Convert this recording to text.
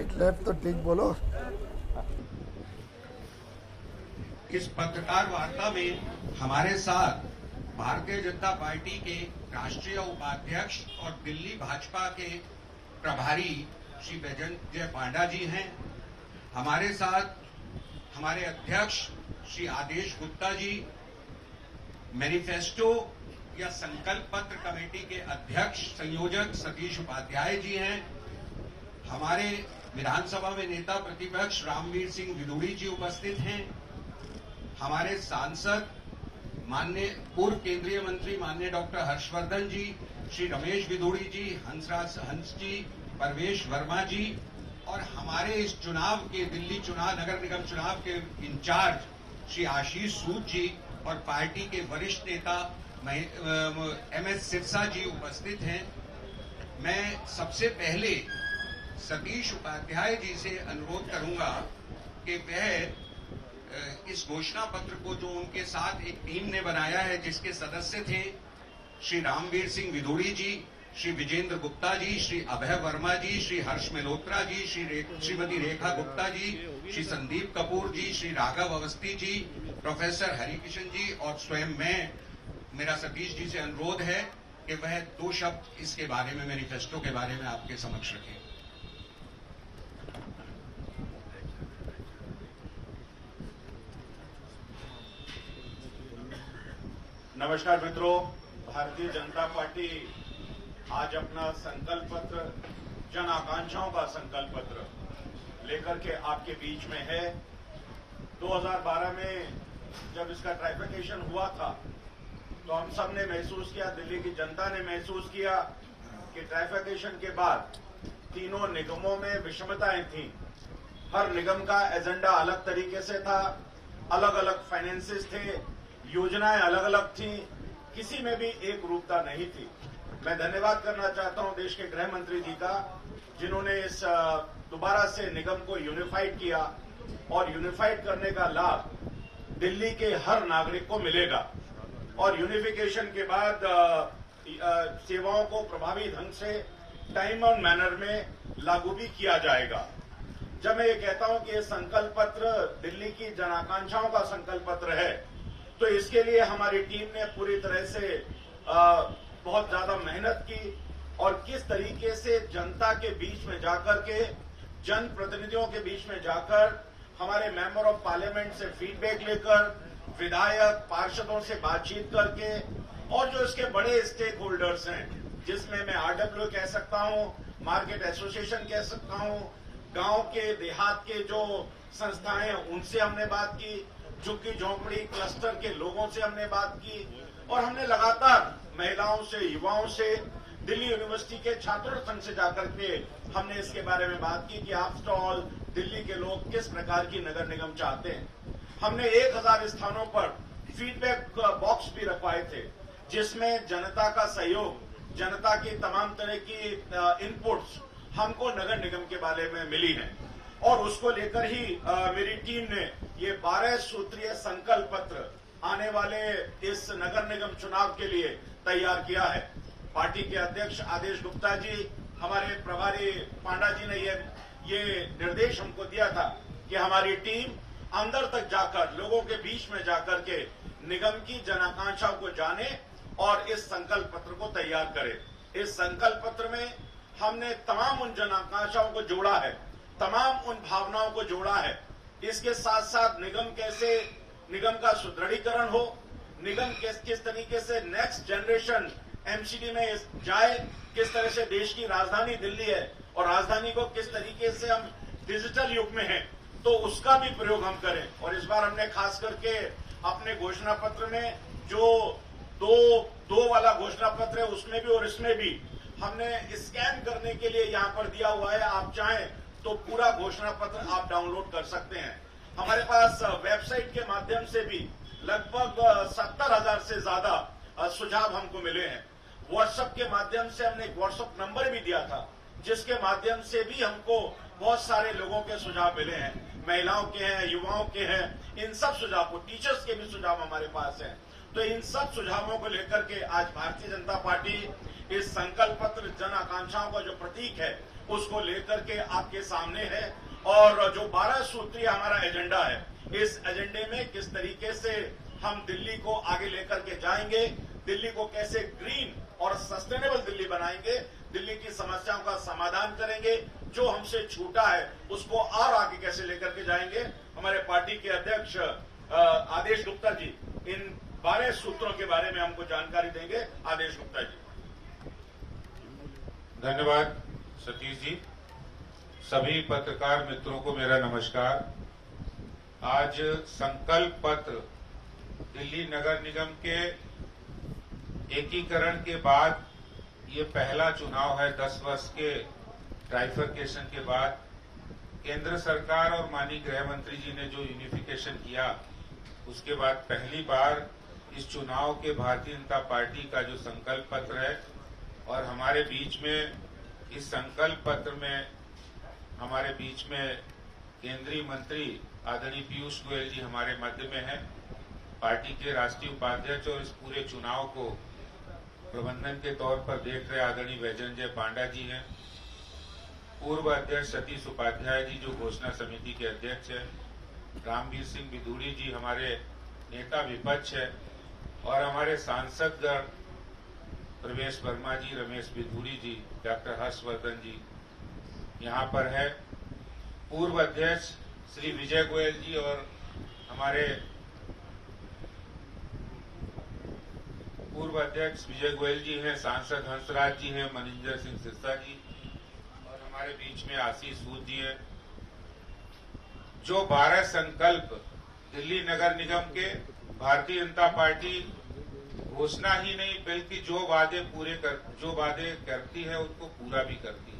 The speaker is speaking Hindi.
राइट लेफ्ट तो ठीक बोलो। इस पत्रकार वार्ता में हमारे साथ भारतीय जनता पार्टी के राष्ट्रीय उपाध्यक्ष और दिल्ली भाजपा के प्रभारी श्री बैजंत पांडा जी हैं। हमारे साथ हमारे अध्यक्ष श्री आदेश गुप्ता जी, मैनिफेस्टो या संकल्प पत्र कमेटी के अध्यक्ष संयोजक सतीश उपाध्याय जी हैं। हमारे विधानसभा में नेता प्रतिपक्ष रामवीर सिंह विदुड़ी जी उपस्थित हैं। हमारे सांसद माननीय पूर्व केंद्रीय मंत्री माननीय डॉक्टर हर्षवर्धन जी, श्री रमेश विदुड़ी जी, हंस जी, परवेश वर्मा जी और हमारे इस चुनाव के दिल्ली चुनाव नगर निगम चुनाव के इंचार्ज श्री आशीष सूद जी और पार्टी के वरिष्ठ नेता MS सिरसा जी उपस्थित हैं। मैं सबसे पहले सतीश उपाध्याय जी से अनुरोध करूंगा कि वह इस घोषणा पत्र को जो उनके साथ एक टीम ने बनाया है, जिसके सदस्य थे श्री रामवीर सिंह विदुड़ी जी, श्री विजेंद्र गुप्ता जी, श्री अभय वर्मा जी, श्री हर्ष मल्होत्रा जी, श्रीमती रेखा गुप्ता जी, श्री संदीप कपूर जी, श्री राघव अवस्थी जी, प्रोफेसर हरिकिशन जी और स्वयं मैं, मेरा सतीश जी से अनुरोध है कि वह 2 शब्द इसके बारे में, मैनिफेस्टो के बारे में आपके समक्ष रखें। नमस्कार मित्रों, भारतीय जनता पार्टी आज अपना संकल्प पत्र, जन आकांक्षाओं का संकल्प पत्र लेकर के आपके बीच में है। 2012 में जब इसका ट्राइफिकेशन हुआ था तो हम सब ने महसूस किया, दिल्ली की जनता ने महसूस किया कि ट्राइफिकेशन के बाद तीनों निगमों में विषमताएं थीं। हर निगम का एजेंडा अलग तरीके से था, अलग अलग फाइनेंसेस थे, योजनाएं अलग अलग थीं, किसी में भी एक रूपता नहीं थी। मैं धन्यवाद करना चाहता हूं देश के गृह मंत्री जी का, जिन्होंने इस दोबारा से निगम को यूनिफाइड किया और यूनिफाइड करने का लाभ दिल्ली के हर नागरिक को मिलेगा और यूनिफिकेशन के बाद सेवाओं को प्रभावी ढंग से टाइम और मैनर में लागू भी किया जाएगा। जब मैं ये कहता हूं कि ये संकल्प पत्र दिल्ली की जन आकांक्षाओं का संकल्प पत्र है, तो इसके लिए हमारी टीम ने पूरी तरह से बहुत ज्यादा मेहनत की और किस तरीके से जनता के बीच में जाकर के, जनप्रतिनिधियों के बीच में जाकर, हमारे मेंबर ऑफ पार्लियामेंट से फीडबैक लेकर, विधायक पार्षदों से बातचीत करके और जो इसके बड़े स्टेक होल्डर्स हैं, जिसमें मैं RW कह सकता हूं, मार्केट एसोसिएशन कह सकता हूं, गांव के देहात के जो संस्थाएं हैं उनसे हमने बात की, झुग्गी झोंपड़ी क्लस्टर के लोगों से हमने बात की और हमने लगातार महिलाओं से, युवाओं से, दिल्ली यूनिवर्सिटी के छात्र संघ से जाकर के हमने इसके बारे में बात की कि आफ्टर ऑल दिल्ली के लोग किस प्रकार की नगर निगम चाहते हैं। हमने 1000 स्थानों पर फीडबैक बॉक्स भी रखवाए थे, जिसमें जनता का सहयोग, जनता की तमाम तरह की इनपुट्स हमको नगर निगम के बारे में मिली हैं और उसको लेकर ही मेरी टीम ने ये 12 सूत्रीय संकल्प पत्र आने वाले इस नगर निगम चुनाव के लिए तैयार किया है। पार्टी के अध्यक्ष आदेश गुप्ता जी, हमारे प्रभारी पांडा जी ने ये निर्देश हमको दिया था कि हमारी टीम अंदर तक जाकर, लोगों के बीच में जाकर के निगम की जन आकांक्षाओं को जाने और इस संकल्प पत्र को तैयार करे। इस संकल्प पत्र में हमने तमाम उन जन आकांक्षाओं को जोड़ा है, तमाम उन भावनाओं को जोड़ा है। इसके साथ साथ निगम का सुदृढ़ीकरण हो, निगम किस तरीके से नेक्स्ट जनरेशन MCD में जाए, किस तरह से देश की राजधानी दिल्ली है और राजधानी को किस तरीके से हम डिजिटल युग में हैं, तो उसका भी प्रयोग हम करें। और इस बार हमने खास करके अपने घोषणा पत्र में जो दो वाला घोषणा पत्र है, उसमें भी और इसमें भी हमने स्कैन करने के लिए यहाँ पर दिया हुआ है। आप चाहें तो पूरा घोषणा पत्र आप डाउनलोड कर सकते हैं। हमारे पास वेबसाइट के माध्यम से भी लगभग 70,000 से ज्यादा सुझाव हमको मिले हैं। व्हाट्सएप के माध्यम से हमने एक व्हाट्सएप नंबर भी दिया था, जिसके माध्यम से भी हमको बहुत सारे लोगों के सुझाव मिले हैं, महिलाओं के हैं, युवाओं के हैं, इन सब सुझाव को, टीचर्स के भी सुझाव हमारे पास हैं। तो इन सब सुझावों को लेकर के आज भारतीय जनता पार्टी इस संकल्प पत्र जन आकांक्षाओं का जो प्रतीक है उसको लेकर के आपके सामने है। और जो 12 सूत्रीय हमारा एजेंडा है, इस एजेंडे में किस तरीके से हम दिल्ली को आगे लेकर के जाएंगे, दिल्ली को कैसे ग्रीन और सस्टेनेबल दिल्ली बनाएंगे, दिल्ली की समस्याओं का समाधान करेंगे, जो हमसे छूटा है उसको और आगे कैसे लेकर के जाएंगे। हमारे पार्टी के अध्यक्ष आदेश गुप्ता जी इन 12 सूत्रों के बारे में हमको जानकारी देंगे। आदेश गुप्ता जी। धन्यवाद सतीश जी। सभी पत्रकार मित्रों को मेरा नमस्कार। आज संकल्प पत्र दिल्ली नगर निगम के एकीकरण के बाद ये पहला चुनाव है 10 वर्ष के ट्राइफर्केशन के बाद। केंद्र सरकार और माननीय गृह मंत्री जी ने जो यूनिफिकेशन किया उसके बाद पहली बार इस चुनाव के भारतीय जनता पार्टी का जो संकल्प पत्र है, और हमारे बीच में इस संकल्प पत्र में हमारे बीच में केंद्रीय मंत्री आदरणीय पीयूष गोयल जी हमारे मध्य में हैं। पार्टी के राष्ट्रीय उपाध्यक्ष और इस पूरे चुनाव को प्रबंधन के तौर पर देख रहे आदरणीय वैजयंत पांडा जी हैं। पूर्व अध्यक्ष सतीश उपाध्याय जी जो घोषणा समिति के अध्यक्ष हैं। रामवीर सिंह विदुड़ी जी हमारे नेता विपक्ष है, और हमारे सांसदगण प्रवेश वर्मा जी, रमेश विधुड़ी जी, डॉक्टर हर्षवर्धन जी यहाँ पर है। पूर्व अध्यक्ष श्री विजय गोयल जी और हमारे पूर्व अध्यक्ष विजय गोयल जी हैं, सांसद हंसराज जी हैं, मनिंदर सिंह सिरसा जी, और हमारे बीच में आशीष सूद जी हैं। जो 12 संकल्प दिल्ली नगर निगम के भारतीय जनता पार्टी घोषणा ही नहीं बल्कि जो वादे करती है उसको पूरा भी करती है।